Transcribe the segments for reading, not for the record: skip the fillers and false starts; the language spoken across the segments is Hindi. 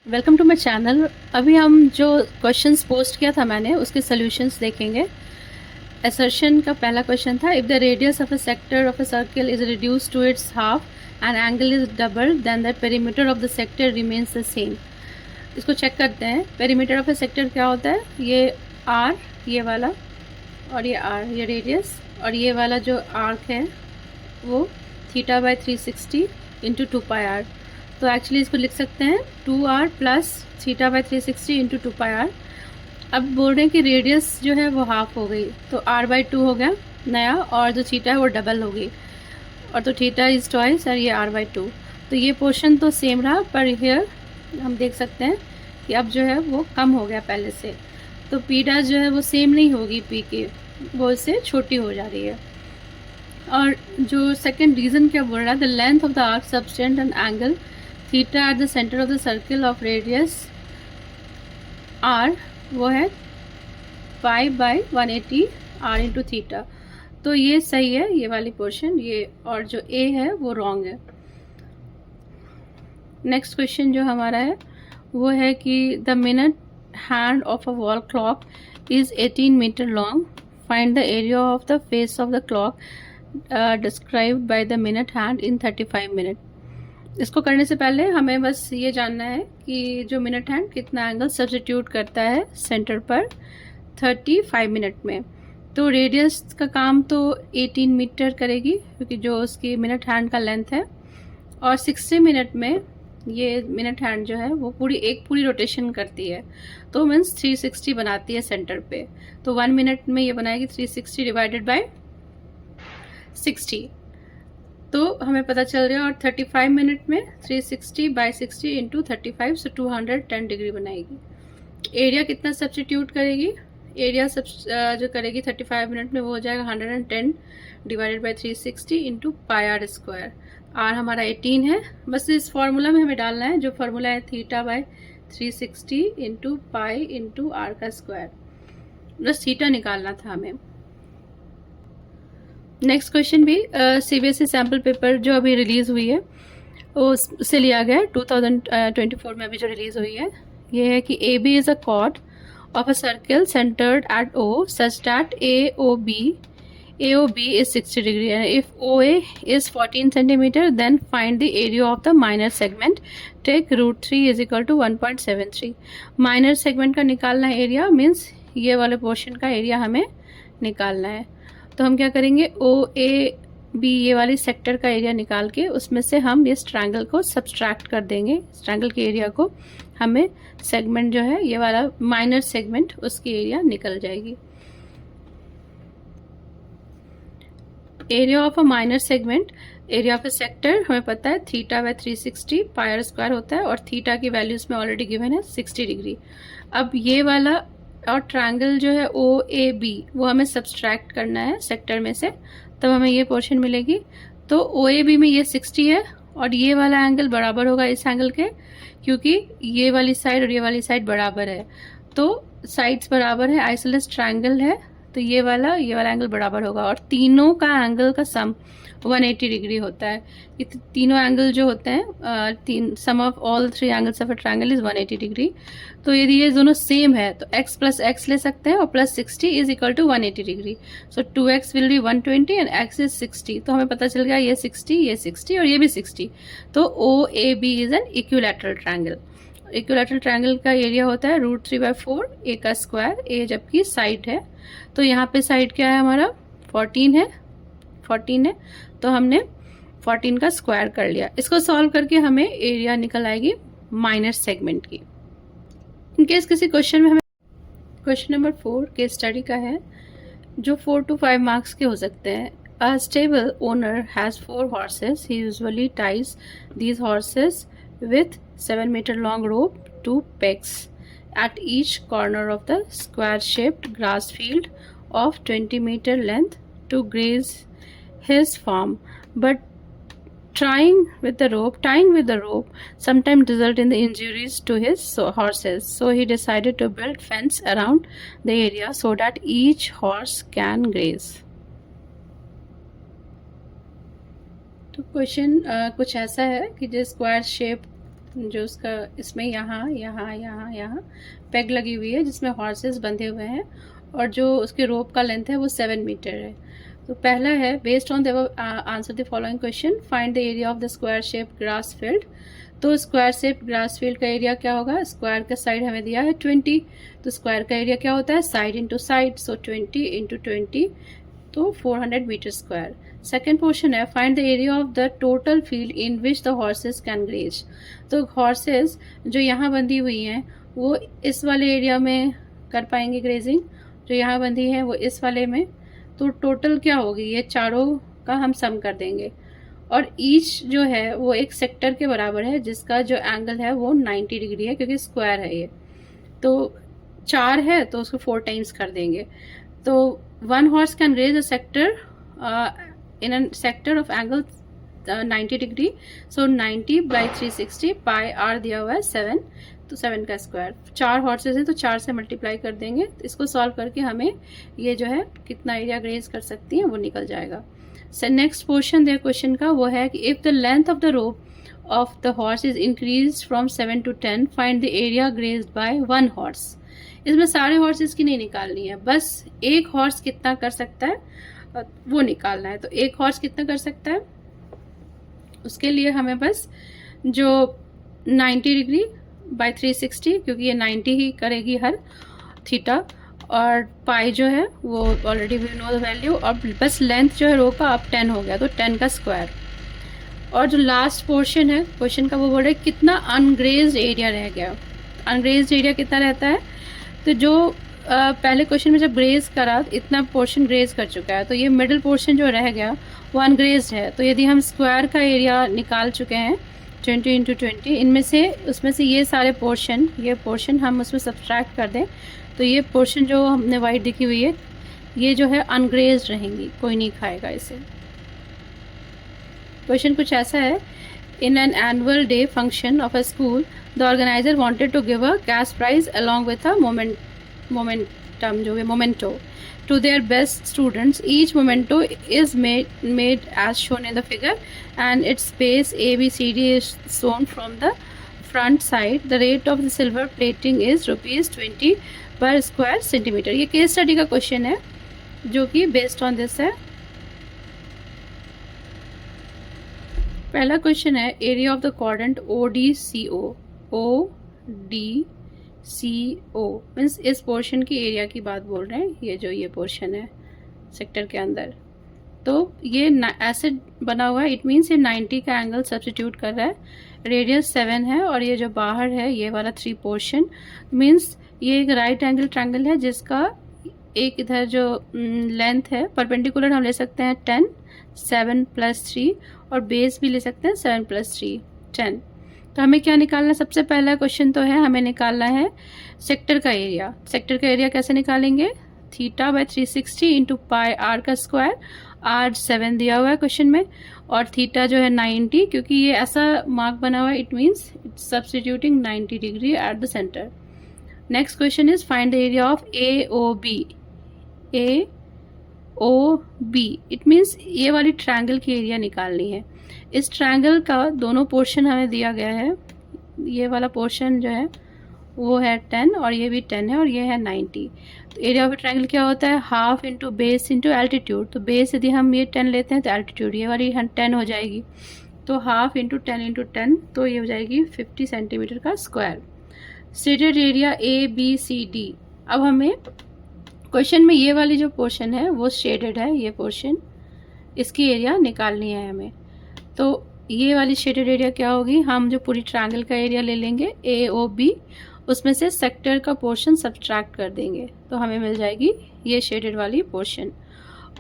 Welcome to my channel. अभी हम जो क्वेश्चंस पोस्ट किया था मैंने उसके सॉल्यूशंस देखेंगे। असर्शन का पहला क्वेश्चन था, if the radius of a sector of a circle is reduce to its half and angle is double then the perimeter of the sector remains the same. इसको चेक करते हैं। पेरीमीटर ऑफ अ सेक्टर क्या होता है? ये आर, ये वाला, और ये आर, ये रेडियस, और ये वाला जो आर्क है वो थीटा बाई 360 इंटू 2πr। तो एक्चुअली इसको लिख सकते हैं 2r plus theta by 360 into 2πr। अब बोल रहे हैं कि रेडियस जो है वो हाफ हो गई, तो r/2 हो गया नया, और जो थीटा है वो डबल हो गई, और तो थीटा इज ट्वाइस और ये r/2। तो ये पोर्शन तो सेम रहा, पर हियर हम देख सकते हैं कि अब जो है वो कम हो गया पहले से। तो पी डैश जो है वो सेम नहीं होगी पी के, वो इससे छोटी हो जा रही है। और जो सेकंड रीज़न क्या बोल रहा है, the length of the arc subtend an angle theta at the centre of the circle of radius r, वो है pi by 180 r into theta. तो ये सही है ये वाली पोर्शन, ये, और जो ए है वो रॉन्ग है। नेक्स्ट क्वेश्चन जो हमारा है वो है कि the minute hand of a wall clock is 18 metre long, find the area of the face of the clock described by the minute hand in 35 minute. इसको करने से पहले हमें बस ये जानना है कि जो मिनट हैंड कितना एंगल सब्स्टिट्यूट करता है सेंटर पर 35 मिनट में। तो रेडियस का काम तो 18 मीटर करेगी क्योंकि जो उसकी मिनट हैंड का लेंथ है, और 60 मिनट में ये मिनट हैंड जो है वो पूरी रोटेशन करती है, तो मीन्स 360 बनाती है सेंटर पे। तो 1 मिनट में ये बनाएगी 360 डिवाइडेड बाय 60, तो हमें पता चल गया। और 35 मिनट में 360 बाई 60 इंटू 35, सो 210 डिग्री बनाएगी। एरिया कितना सब्स्टिट्यूट करेगी? एरिया जो करेगी 35 मिनट में वो हो जाएगा 110 divided by 360 into pi r square. R हमारा 18 है। बस इस फॉर्मूला में हमें डालना है, जो फॉर्मूला है theta by 360 into pi into r का स्क्वायर। बस थीटा निकालना था हमें। नेक्स्ट क्वेश्चन भी सीबीएसई सैम्पल पेपर जो अभी रिलीज़ हुई है उससे लिया गया है, 2024 में अभी जो रिलीज़ हुई है। ये है कि A B is a chord of a circle centered at O such that AOB is 60 degree, and if OA is 14 centimeter, then find the area of the minor segment. Take √3 is equal to 1.73. minor segment का निकालना है एरिया, मीन्स ये वाले पोर्शन का एरिया हमें निकालना है। तो हम क्या करेंगे, OAB ये वाली सेक्टर का एरिया निकाल के उसमें से हम इस ट्रायंगल को सब्सट्रैक्ट कर देंगे। इस ट्रायंगल के एरिया को हमें सेगमेंट जो है ये वाला माइनर सेगमेंट, उसकी एरिया निकल जाएगी। Area of a minor segment, area of a sector हमें पता है theta by 360 pi r square होता है, और थीटा की वैल्यूज में ऑलरेडी गिवन है 60 डिग्री। अब ये वाला और ट्रायंगल जो है OAB वो हमें सब्सट्रैक्ट करना है सेक्टर में से, तब हमें ये पोर्शन मिलेगी। तो OAB में ये 60 है, और ये वाला एंगल बराबर होगा इस एंगल के, क्योंकि ये वाली साइड और ये वाली साइड बराबर है। तो साइड्स बराबर है, आइसोलेस ट्रायंगल है, तो ये वाला एंगल बराबर होगा, और तीनों का एंगल का सम 180 डिग्री होता है। ये तीनों एंगल जो होते हैं, sum of all 3 angles of a triangle is 180 degree. तो यदि ये दोनों सेम है तो x प्लस एक्स ले सकते हैं, और plus 60 is equal to 180 degree. So 2x will be 120 and x is 60। तो हमें पता चल गया ये 60, ये 60 और ये भी 60। तो OAB is an equilateral triangle. Equilateral triangle का एरिया होता है √3/4 a का स्क्वायर, a जबकि साइड है। तो यहाँ पे साइड क्या है हमारा 14 है, 14 है, तो हमने 14 का स्क्वायर कर लिया। इसको सॉल्व करके हमें एरिया निकल आएगी माइनर सेगमेंट की। इनकेस किसी क्वेश्चन में हमें, क्वेश्चन नंबर 4 केस स्टडी का है, जो 4 to 5 मार्क्स के हो सकते हैं। A stable owner has 4 horses. He usually ties these horses with 7 meter long rope to pegs at each corner of the square-shaped grass field of 20 meter length to graze his farm. But tying with the rope sometimes result in the injuries to his horses. So he decided to build fence around the area so that each horse can graze. तो क्वेश्चन कुछ ऐसा है कि जो स्क्वायर शेप जो उसका इसमें यहाँ यहाँ यहाँ यहाँ पेग लगी हुई है जिसमें हॉर्सेस बंधे हुए हैं, और जो उसके रोप का लेंथ है वो 7 मीटर है। तो पहला है based on the answer the following question, find the area of the square shape grass field. तो स्क्वायर शेप ग्रास फील्ड का एरिया क्या होगा, स्क्वायर का साइड हमें दिया है 20, तो स्क्वायर का एरिया क्या होता है, side into side, so 20 into 20, तो 400 मीटर स्क्वायर। सेकेंड क्वेश्चन है find the area of the total field in which the horses can graze. तो हॉर्सेस जो यहाँ बंधी हुई हैं वो इस वाले एरिया में कर पाएंगे ग्रेजिंग, जो यहाँ बंधी है वो इस वाले में। तो टोटल क्या होगी, ये चारों का हम सम कर देंगे, और ईच जो है वो एक सेक्टर के बराबर है जिसका जो एंगल है वो 90 डिग्री है, क्योंकि स्क्वायर है ये। तो 4 है तो उसको 4 टाइम्स कर देंगे। तो 1 horse can raise a sector in a sector of angle 90 degree, so 90 by 360 pi r दिया हुआ है 7, तो 7 का स्क्वायर। 4 हॉर्सेज है तो 4 से मल्टीप्लाई कर देंगे, तो इसको सॉल्व करके हमें ये जो है कितना एरिया ग्रेज कर सकती हैं वो निकल जाएगा। नेक्स्ट पोर्शन दिया क्वेश्चन का वो है कि if the length of the rope of the horse is increase from 7 to 10 find the area grazed by 1 horse। इसमें सारे हॉर्सेस की नहीं निकालनी है, बस एक हॉर्स कितना कर सकता है वो निकालना है। तो एक हॉर्स कितना कर सकता है, उसके लिए हमें बस जो 90 डिग्री बाय 360, क्योंकि ये 90 ही करेगी हर थीटा, और पाई जो है वो already we know the value, और बस लेंथ जो है रो का अब 10 हो गया, तो 10 का स्क्वायर। और जो लास्ट पोर्शन है क्वेश्चन का वो बोल रहा है कितना अनग्रेज्ड एरिया रह गया। अनग्रेज्ड एरिया कितना रहता है, तो जो पहले क्वेश्चन में जब ग्रेज करा इतना पोर्शन ग्रेज कर चुका है, तो ये मिडिल पोर्शन जो रह गया वो अनग्रेज्ड है। तो यदि हम स्क्वायर का एरिया निकाल चुके हैं 20 इंटू 20, इनमें से उसमें से ये सारे पोर्शन, ये पोर्शन हम उसमें सब्सट्रैक्ट कर दें, तो ये पोर्शन जो हमने वाइट दिखी हुई है ये जो है अनग्रेज्ड रहेंगी, कोई नहीं खाएगा इसे। क्वेश्चन कुछ ऐसा है, in an annual day function of a school the organizer wanted to give a cash prize along with a memento to their best students. Each memento is made as shown in the figure, and its base ABCD is shown from the front side. The rate of the silver plating is ₹20 per square centimeter. ये केस स्टडी का क्वेश्चन है जो कि बेस्ड ऑन दिस है। पहला क्वेश्चन है area of the quadrant ODCO। ODCO means इस पोर्शन की एरिया की बात बोल रहे हैं, ये पोर्शन है सेक्टर के अंदर। तो ये ऐसे बना हुआ है, इट मीन्स ये 90 का एंगल सब्स्टिट्यूट कर रहा है, रेडियस 7 है, और ये जो बाहर है ये वाला 3 पोर्शन मीन्स ये एक राइट एंगल ट्रायंगल है जिसका एक इधर जो लेंथ है परपेंडिकुलर हम ले सकते हैं 10, 7 + 3, और बेस भी ले सकते हैं 7 + 3 10। तो हमें क्या निकालना है, सबसे पहला क्वेश्चन तो है हमें निकालना है सेक्टर का एरिया। सेक्टर का एरिया कैसे निकालेंगे, theta by 360 into pi r का स्क्वायर, आर 7 दिया हुआ है क्वेश्चन में, और थीटा जो है 90, क्योंकि ये ऐसा मार्क बना हुआ है it means it's substituting 90 degree at the centre. Next question is find the area of AOB। AOB it means ये वाली ट्रायंगल की एरिया निकालनी है। इस ट्रायंगल का दोनों पोर्शन हमें दिया गया है, ये वाला पोर्शन जो है वो है 10 और ये भी 10 है और ये है 90। तो एरिया ऑफ ट्रायंगल क्या होता है, half into base into altitude. तो बेस यदि हम ये 10 लेते हैं तो एल्टीट्यूड ये वाली 10 हो जाएगी, तो हाफ इंटू 10 इंटू 10, तो ये हो जाएगी 50 सेंटीमीटर का स्क्वायर। Stated area ABCD। अब हमें क्वेश्चन में ये वाली जो पोर्शन है वो शेडेड है, ये पोर्शन, इसकी एरिया निकालनी है हमें। तो ये वाली शेडेड एरिया क्या होगी, हम जो पूरी ट्रायंगल का एरिया ले लेंगे AOB, उसमें से सेक्टर का पोर्शन सब्ट्रैक्ट कर देंगे, तो हमें मिल जाएगी ये शेडेड वाली पोर्शन।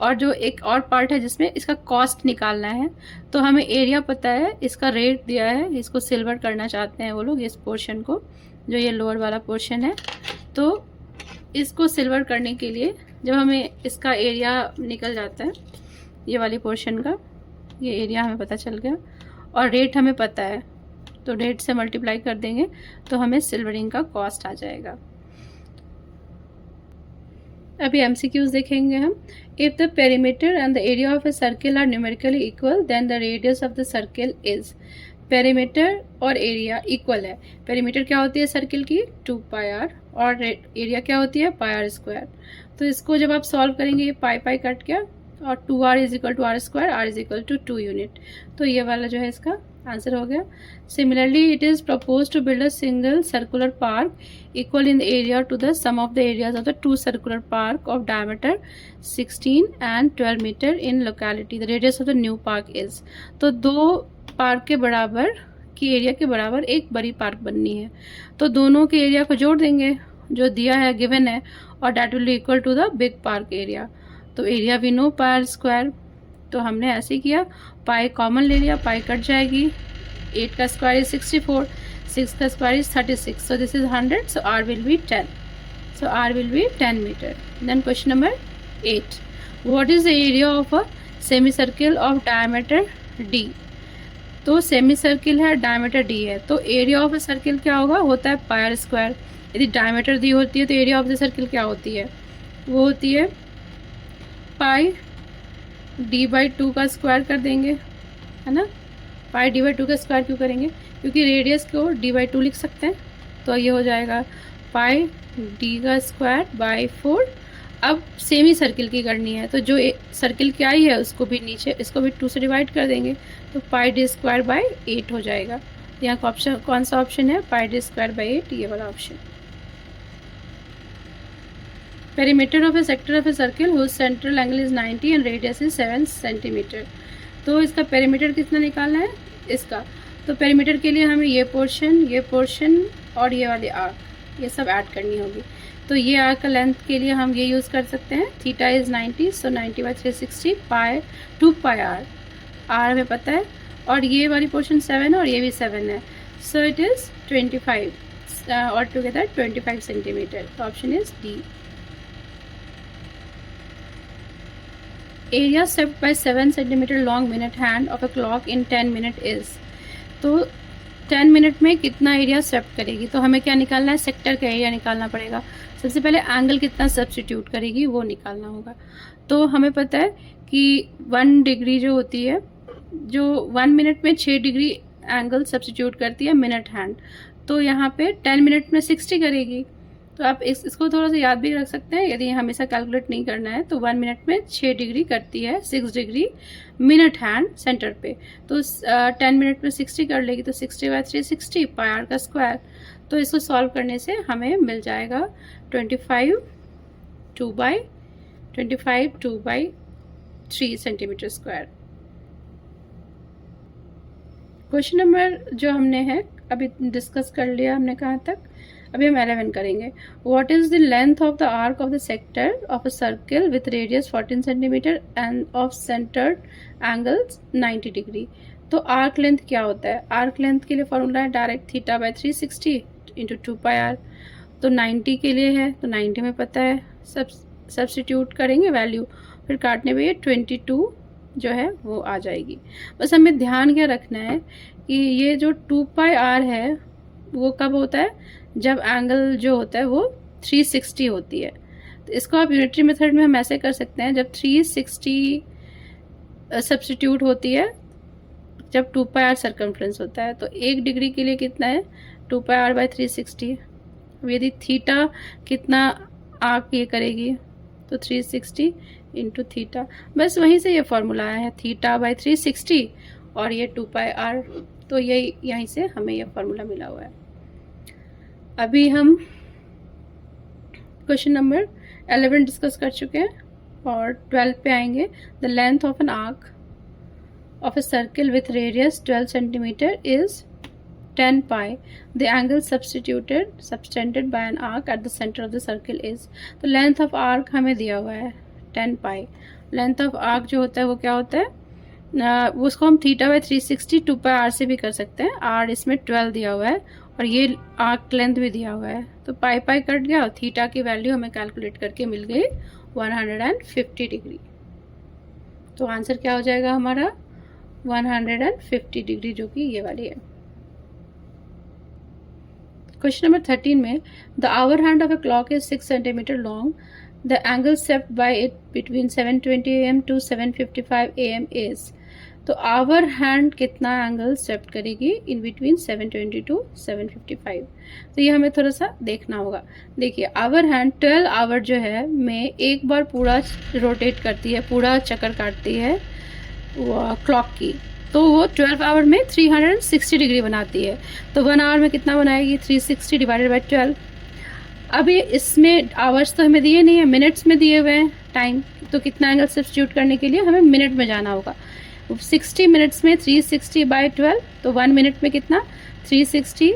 और जो एक और पार्ट है जिसमें इसका कॉस्ट निकालना है, तो हमें एरिया पता है, इसका रेट दिया है, इसको सिल्वर करना चाहते हैं वो लोग इस पोर्शन को, जो ये लोअर वाला पोर्शन है। तो इसको सिल्वर करने के लिए जब हमें इसका एरिया निकल जाता है, ये वाली पोर्शन का ये एरिया हमें पता चल गया और रेट हमें पता है, तो रेट से मल्टीप्लाई कर देंगे तो हमें सिल्वरिंग का कॉस्ट आ जाएगा। अभी MCQs देखेंगे हम। If the perimeter and the area of a circle are numerically equal then the radius of the circle is. Perimeter और एरिया इक्वल है। पेरीमीटर क्या होती है सर्किल की 2 पाई आर और एरिया क्या होती है पाई आर स्क्वायर। तो इसको जब आप सॉल्व करेंगे ये पाई पाई कट गया और 2r is equal to r square, r is equal to 2 unit. तो ये वाला जो है इसका आंसर हो गया। Similarly it is propose to build a single circular park equal in the area to the sum of the areas of the 2 circular park of diameter 16 and 12 metre in locality. The radius of the new park is. तो 2 पार्क के बराबर की एरिया के बराबर एक बड़ी पार्क बननी है, तो दोनों के एरिया को जोड़ देंगे जो दिया है गिवन है, और that will be equal to the big park area. तो area we know pi r square, तो हमने ऐसे किया, पाई कॉमन ले लिया, पाई कट जाएगी, 8 का स्क्वायर इज 64, 6 का square is 36, so this is 100, so r will be 10, so r will be 10 metre. Then question number 8, what is the area of a semicircle of diameter D. तो सेमी सर्किल है, डायमीटर डी है, तो एरिया ऑफ अ सर्किल क्या होगा, होता है पाई आर स्क्वायर। यदि डायमीटर दी होती है तो एरिया ऑफ द सर्किल क्या होती है, वो होती है पाई d/2 का स्क्वायर कर देंगे, है ना। पाई d/2 का स्क्वायर क्यों करेंगे, क्योंकि रेडियस को d/2 लिख सकते हैं, तो ये हो जाएगा पाई d का स्क्वायर बाई 4। अब सेमी सर्किल की करनी है, तो जो सर्किल क्या ही है उसको भी नीचे, इसको भी 2 से डिवाइड कर देंगे, तो पाई d स्क्वायर बाई 8 हो जाएगा। यहाँ का ऑप्शन कौन सा ऑप्शन है, पाई d स्क्वायर बाई 8, ये वाला option. Perimeter of a sector of a circle whose central angle is 90 and radius is 7 centimetre. तो इसका पेरीमीटर कितना निकालना है इसका, तो पेरीमीटर के लिए हमें ये पोर्शन और ये वाली आर्क ये सब ऐड करनी होगी। तो ये आर्क का लेंथ के लिए हम ये यूज़ कर सकते हैं, theta is 90, so 90/360 pi 2 pi r, r हमें पता है, और ये वाली पोर्शन 7 है और ये भी 7 है, सो इट इज़ 25 और टुगेदर 25 सेंटीमीटर। तो option is D. Area swept by 7 centimetre long minute hand of a clock in 10 minute is. तो 10 मिनट में कितना एरिया स्वेप्ट करेगी, तो हमें क्या निकालना है, सेक्टर का एरिया निकालना पड़ेगा। सबसे पहले एंगल कितना सब्स्टिट्यूट करेगी वो निकालना होगा। तो हमें पता है कि 1 डिग्री जो होती है, जो 1 मिनट में 6 डिग्री एंगल सब्स्टिट्यूट करती है मिनट हैंड, तो यहाँ पे 10 मिनट में 60 करेगी। तो आप इसको थोड़ा सा याद भी रख सकते हैं, यदि हमेशा कैलकुलेट नहीं करना है, तो 1 मिनट में 6 डिग्री करती है 6 डिग्री मिनट हैंड सेंटर पे, तो 10 मिनट में 60 कर लेगी, तो 60/360 पाई आर का स्क्वायर। तो इसको सॉल्व करने से हमें मिल जाएगा 25 2/3 सेंटीमीटर स्क्वायर। क्वेश्चन नंबर जो हमने है अभी डिस्कस कर लिया हमने कहाँ तक, अभी हम 11 करेंगे। What is the length of the arc of the sector of a circle with radius 14 centimetre end of centred angles 90 degree. तो आर्क लेंथ क्या होता है, आर्क लेंथ के लिए फॉर्मूला है डायरेक्ट θ/360 इंटू 2 पाई आर। तो 90 के लिए है, तो 90 में पता है, सब्स्टिट्यूट करेंगे वैल्यू, फिर काटने पे ये 22 जो है वो आ जाएगी। बस हमें ध्यान क्या रखना है कि ये जो 2 पाई आर है वो कब होता है, जब एंगल जो होता है वो 360 होती है। तो इसको आप यूनिटरी मेथड में हम ऐसे कर सकते हैं, जब 360 सब्स्टिट्यूट होती है, जब 2 पाई आर सर्कमफ्रेंस होता है, तो 1 डिग्री के लिए कितना है 2 पाई आर बाई 360। यदि थीटा कितना आर्क ये करेगी, तो 360 इंटू थीटा, बस वहीं से ये फॉर्मूला आया है, θ/360 और ये 2 पाई आर, तो यही यहीं से हमें ये फॉर्मूला मिला हुआ है। अभी हम क्वेश्चन नंबर 11 डिस्कस कर चुके हैं और 12 पे आएंगे। The length of an arc of a circle with radius 12 centimetre is 10 pi. The angle subtended bye an arc eight the centre of the circle is. तो लेंथ ऑफ आर्क हमें दिया हुआ है 10 पाई। लेंथ ऑफ आर्क जो होता है वो क्या होता है, वो उसको हम θ/360 2 पाई आर से भी कर सकते हैं, आर इसमें 12 दिया हुआ है और ये आर्क लेंथ भी दिया हुआ है, तो पाई पाई कट गया और थीटा की वैल्यू हमें कैलकुलेट करके मिल गई 150 डिग्री। तो आंसर क्या हो जाएगा हमारा 150 डिग्री, जो कि ये वाली है। क्वेश्चन नंबर 13 में the hour hand of a clock is 6 centimetre long, the angle swept by it between 7:20 AM to 7:55 AM is। तो आवर हैंड कितना एंगल सेट करेगी इन बिटवीन 720 टू 755। तो ये हमें थोड़ा सा देखना होगा। देखिए आवर हैंड 12 आवर जो है में एक बार पूरा रोटेट करती है, पूरा चक्कर काटती है क्लॉक की, तो वो 12 आवर में 360 डिग्री बनाती है। तो 1 आवर में कितना बनाएगी, 360 डिवाइडेड बाई 12। अभी इसमें आवर्स तो हमें दिए नहीं है, मिनट्स में दिए हुए हैं टाइम, तो कितना एंगल सब्स्टिट्यूट करने के लिए हमें मिनट में जाना होगा। 60 मिनट्स में 360 बाई 12, तो 1 मिनट में कितना, 360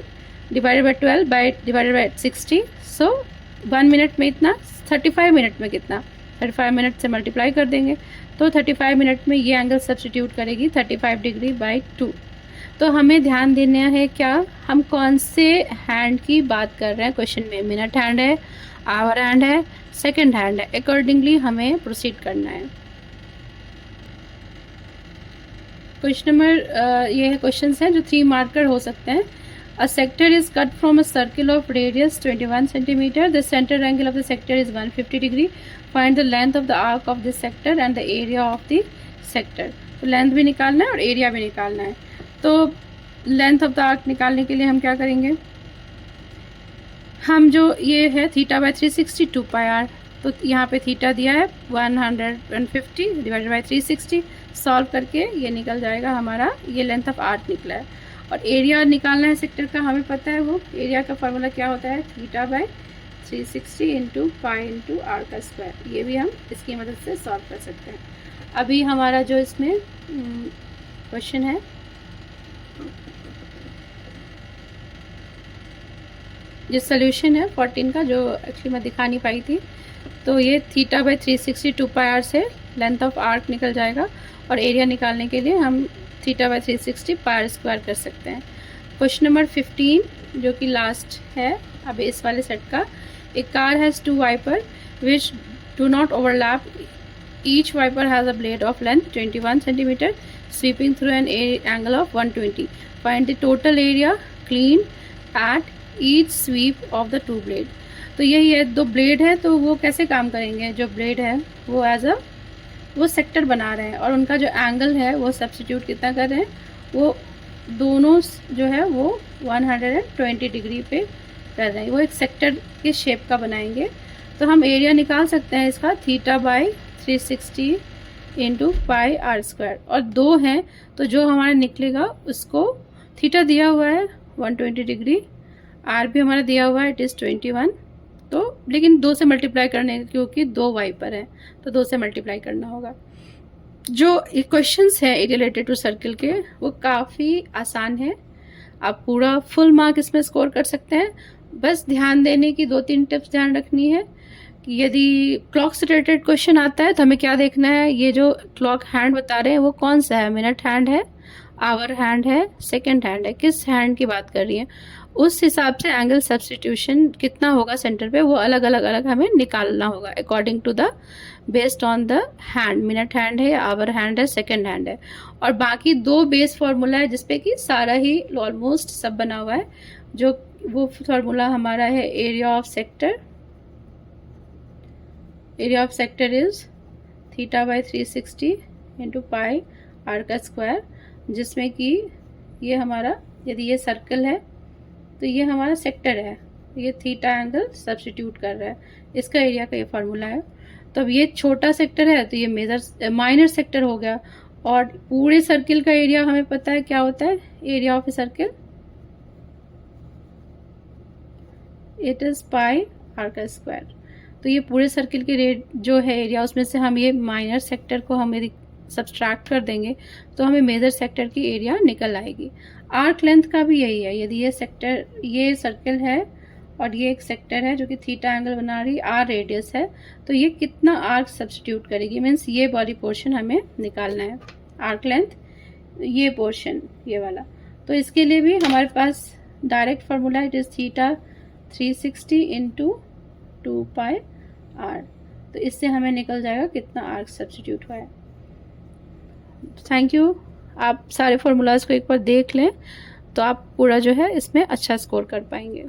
divided by 12 divided by 60, so 1 minute में इतना, 35 मिनट में कितना, 35 मिनट से मल्टीप्लाई कर देंगे, तो 35 मिनट में ये एंगल सब्स्टिट्यूट करेगी 35 डिग्री बाई 2। तो हमें ध्यान देना है क्या, हम कौन से हैंड की बात कर रहे हैं क्वेश्चन में, मिनट हैंड है, आवर हैंड है, सेकंड हैंड है, अकॉर्डिंगली हमें प्रोसीड करना है। क्वेश्चन नंबर ये है, क्वेश्चन हैं जो 3 मार्कर हो सकते हैं। A sector is cut from a circle of radius 21 centimetre, the centre angle of the sector is 150 degree, find the length of the arc of this sector and the area of the sector. तो लेंथ भी निकालना है और एरिया भी निकालना है। तो लेंथ ऑफ द आर्क निकालने के लिए हम क्या करेंगे, हम जो ये है थीटा बाई 360 2 पाई आर, तो यहाँ पे थीटा दिया है 150 डिवाइडेड बाई 360, सॉल्व करके ये निकल जाएगा हमारा, ये लेंथ ऑफ आर्क निकला है। और एरिया निकालना है सेक्टर का, हमें पता है वो एरिया का फार्मूला क्या होता है, theta by 360 into pi into r का स्क्वायर। ये भी हम इसकी मदद से सॉल्व कर सकते हैं। अभी हमारा जो इसमें क्वेश्चन है, जो सोल्यूशन है 14 का, जो एक्चुअली मैं दिखा नहीं पाई थी, तो ये थीटा बाई 360 2 पाई आर से लेंथ ऑफ आर्क निकल जाएगा, और एरिया निकालने के लिए हम theta by 360 pi r square कर सकते हैं। क्वेश्चन नंबर 15 जो कि लास्ट है अब इस वाले सेट का, एक car has 2 wiper which do not overlap, each wiper has a blade of length 21 centimetre sweeping through an angle of 120, find the total area clean at each sweep of the 2 blade. तो यही है, 2 ब्लेड है, तो वो कैसे काम करेंगे, जो ब्लेड है वो वो सेक्टर बना रहे हैं, और उनका जो एंगल है वो सब्स्टिट्यूट कितना कर रहे हैं, वो दोनों जो है वो 120 डिग्री पे कर रहे हैं, वो एक सेक्टर के शेप का बनाएंगे। तो हम एरिया निकाल सकते हैं इसका, theta by 360 into pi r square, और 2 हैं तो जो हमारा निकलेगा उसको, थीटा दिया हुआ है 120 डिग्री, आर भी हमारा दिया हुआ है इट इज़ 21, तो लेकिन 2 से मल्टीप्लाई करने, क्योंकि 2 वाइपर हैं तो 2 से मल्टीप्लाई करना होगा। जो क्वेश्चंस हैं रिलेटेड टू सर्किल के वो काफ़ी आसान है, आप पूरा फुल मार्क इसमें स्कोर कर सकते हैं। बस ध्यान देने की 2-3 टिप्स ध्यान रखनी है कि यदि क्लॉक से रिलेटेड क्वेश्चन आता है तो हमें क्या देखना है, ये जो क्लॉक हैंड बता रहे हैं वो कौन सा है, मिनट हैंड है, आवर हैंड है, सेकेंड हैंड है, किस हैंड की बात कर रही है, उस हिसाब से एंगल सब्स्टिट्यूशन कितना होगा सेंटर पे, वो अलग अलग हमें निकालना होगा according to the based on the hand, minute hand है, आवर हैंड है, सेकेंड हैंड है। और बाकी 2 बेस फार्मूला है जिसपे कि सारा ही ऑलमोस्ट सब बना हुआ है। जो वो फार्मूला हमारा है, area of sector is theta by 360 into pi r का स्क्वायर, जिसमें कि ये हमारा, यदि ये सर्कल है तो ये हमारा सेक्टर है, ये थीटा एंगल सब्स्टिट्यूट कर रहा है, इसका एरिया का ये फार्मूला है। तो अब ये छोटा सेक्टर है तो ये माइनर सेक्टर हो गया, और पूरे सर्किल का एरिया हमें पता है क्या होता है, area of a circle it is pi r का स्क्वायर। तो ये पूरे सर्किल के रेट जो है एरिया, उसमें से हम ये माइनर सेक्टर को हम यदि सब्सट्रैक्ट कर देंगे तो हमें मेजर सेक्टर की एरिया निकल आएगी। आर्क लेंथ का भी यही है, यदि ये सर्किल है और ये एक सेक्टर है जो कि थीटा एंगल बना रही, आर रेडियस है, तो ये कितना आर्क सब्स्टिट्यूट करेगी, मीन्स ये बॉडी पोर्शन हमें निकालना है, आर्क लेंथ ये पोर्शन ये वाला। तो इसके लिए भी हमारे पास direct formula it is theta 360 into 2 pi r, तो इससे हमें निकल जाएगा कितना आर्क सब्स्टिट्यूट हुआ है। Thank you. आप सारे फार्मूलाज को एक बार देख लें तो आप पूरा जो है इसमें अच्छा स्कोर कर पाएंगे।